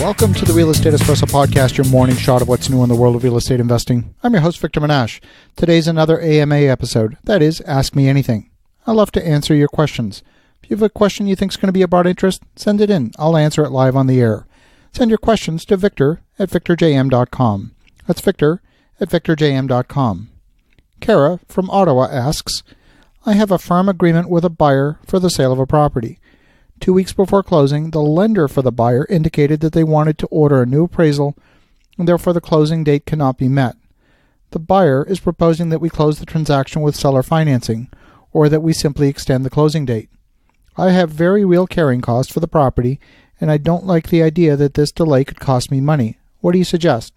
Welcome to the Real Estate Espresso Podcast, your morning shot of what's new in the world of real estate investing. I'm your host, Victor Menashe. Today's another AMA episode. That is, Ask Me Anything. I love to answer your questions. If you have a question you think is going to be of broad interest, send it in. I'll answer it live on the air. Send your questions to victor@victorjm.com. That's victor@victorjm.com. Kara from Ottawa asks, I have a firm agreement with a buyer for the sale of a property. 2 weeks before closing, the lender for the buyer indicated that they wanted to order a new appraisal and therefore the closing date cannot be met. The buyer is proposing that we close the transaction with seller financing or that we simply extend the closing date. I have very real carrying costs for the property and I don't like the idea that this delay could cost me money. What do you suggest?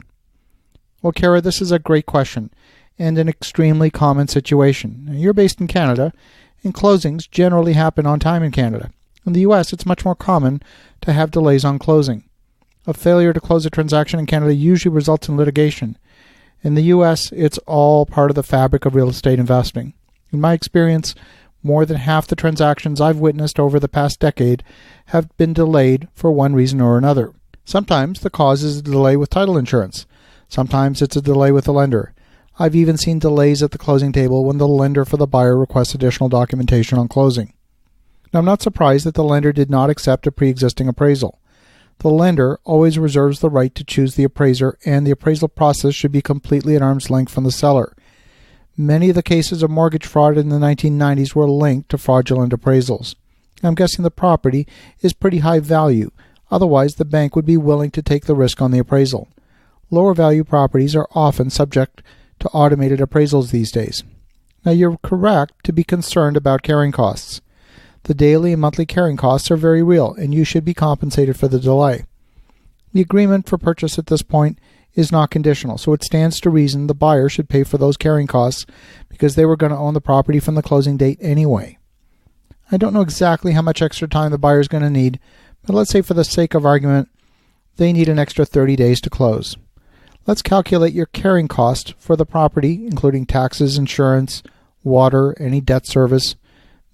Well, Kara, this is a great question and an extremely common situation. Now, you're based in Canada and closings generally happen on time in Canada. In the U.S., it's much more common to have delays on closing. A failure to close a transaction in Canada usually results in litigation. In the U.S., it's all part of the fabric of real estate investing. In my experience, more than half the transactions I've witnessed over the past decade have been delayed for one reason or another. Sometimes the cause is a delay with title insurance. Sometimes it's a delay with the lender. I've even seen delays at the closing table when the lender for the buyer requests additional documentation on closing. Now, I'm not surprised that the lender did not accept a pre-existing appraisal. The lender always reserves the right to choose the appraiser, and the appraisal process should be completely at arm's length from the seller. Many of the cases of mortgage fraud in the 1990s were linked to fraudulent appraisals. I'm guessing the property is pretty high value. Otherwise, the bank would be willing to take the risk on the appraisal. Lower value properties are often subject to automated appraisals these days. Now, you're correct to be concerned about carrying costs. The daily and monthly carrying costs are very real, and you should be compensated for the delay. The agreement for purchase at this point is not conditional, so it stands to reason the buyer should pay for those carrying costs because they were going to own the property from the closing date anyway. I don't know exactly how much extra time the buyer is going to need, but let's say for the sake of argument, they need an extra 30 days to close. Let's calculate your carrying cost for the property, including taxes, insurance, water, any debt service,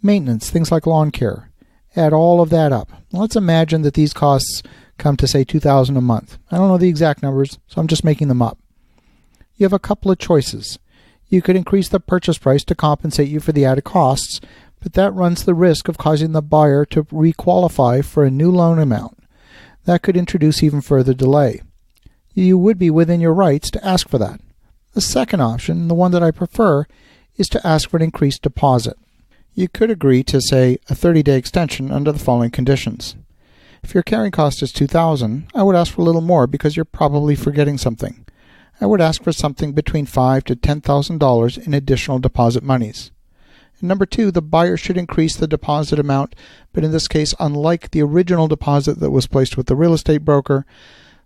maintenance, things like lawn care. Add all of that up. Let's imagine that these costs come to, say, $2,000 a month. I don't know the exact numbers, so I'm just making them up. You have a couple of choices. You could increase the purchase price to compensate you for the added costs, but that runs the risk of causing the buyer to requalify for a new loan amount. That could introduce even further delay. You would be within your rights to ask for that. The second option, the one that I prefer, is to ask for an increased deposit. You could agree to, say, a 30-day extension under the following conditions. If your carrying cost is $2,000, I would ask for a little more because you're probably forgetting something. I would ask for something between $5,000 to $10,000 in additional deposit monies. And number two, the buyer should increase the deposit amount, but in this case, unlike the original deposit that was placed with the real estate broker,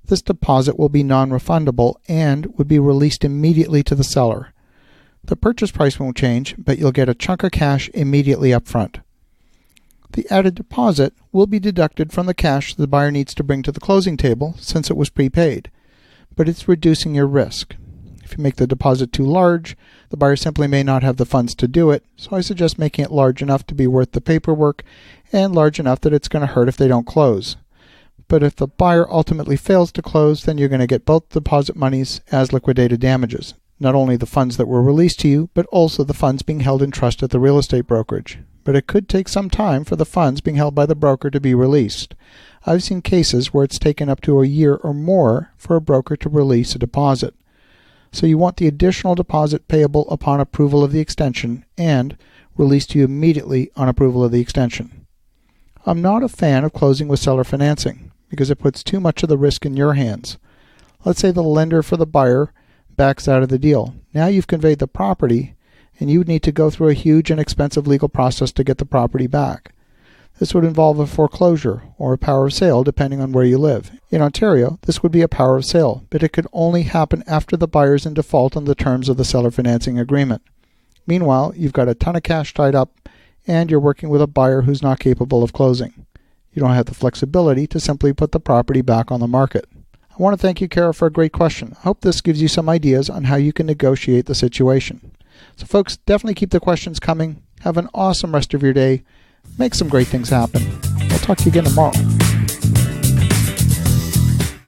this deposit will be non-refundable and would be released immediately to the seller. The purchase price won't change, but you'll get a chunk of cash immediately up front. The added deposit will be deducted from the cash the buyer needs to bring to the closing table since it was prepaid, but it's reducing your risk. If you make the deposit too large, the buyer simply may not have the funds to do it, so I suggest making it large enough to be worth the paperwork and large enough that it's going to hurt if they don't close. But if the buyer ultimately fails to close, then you're going to get both deposit monies as liquidated damages. Not only the funds that were released to you, but also the funds being held in trust at the real estate brokerage. But it could take some time for the funds being held by the broker to be released. I've seen cases where it's taken up to a year or more for a broker to release a deposit. So you want the additional deposit payable upon approval of the extension and released to you immediately on approval of the extension. I'm not a fan of closing with seller financing because it puts too much of the risk in your hands. Let's say the lender for the buyer backs out of the deal. Now you've conveyed the property and you would need to go through a huge and expensive legal process to get the property back. This would involve a foreclosure or a power of sale depending on where you live. In Ontario, this would be a power of sale, but it could only happen after the buyer is in default on the terms of the seller financing agreement. Meanwhile, you've got a ton of cash tied up and you're working with a buyer who's not capable of closing. You don't have the flexibility to simply put the property back on the market. I want to thank you, Kara, for a great question. I hope this gives you some ideas on how you can negotiate the situation. So folks, definitely keep the questions coming. Have an awesome rest of your day. Make some great things happen. I'll talk to you again tomorrow.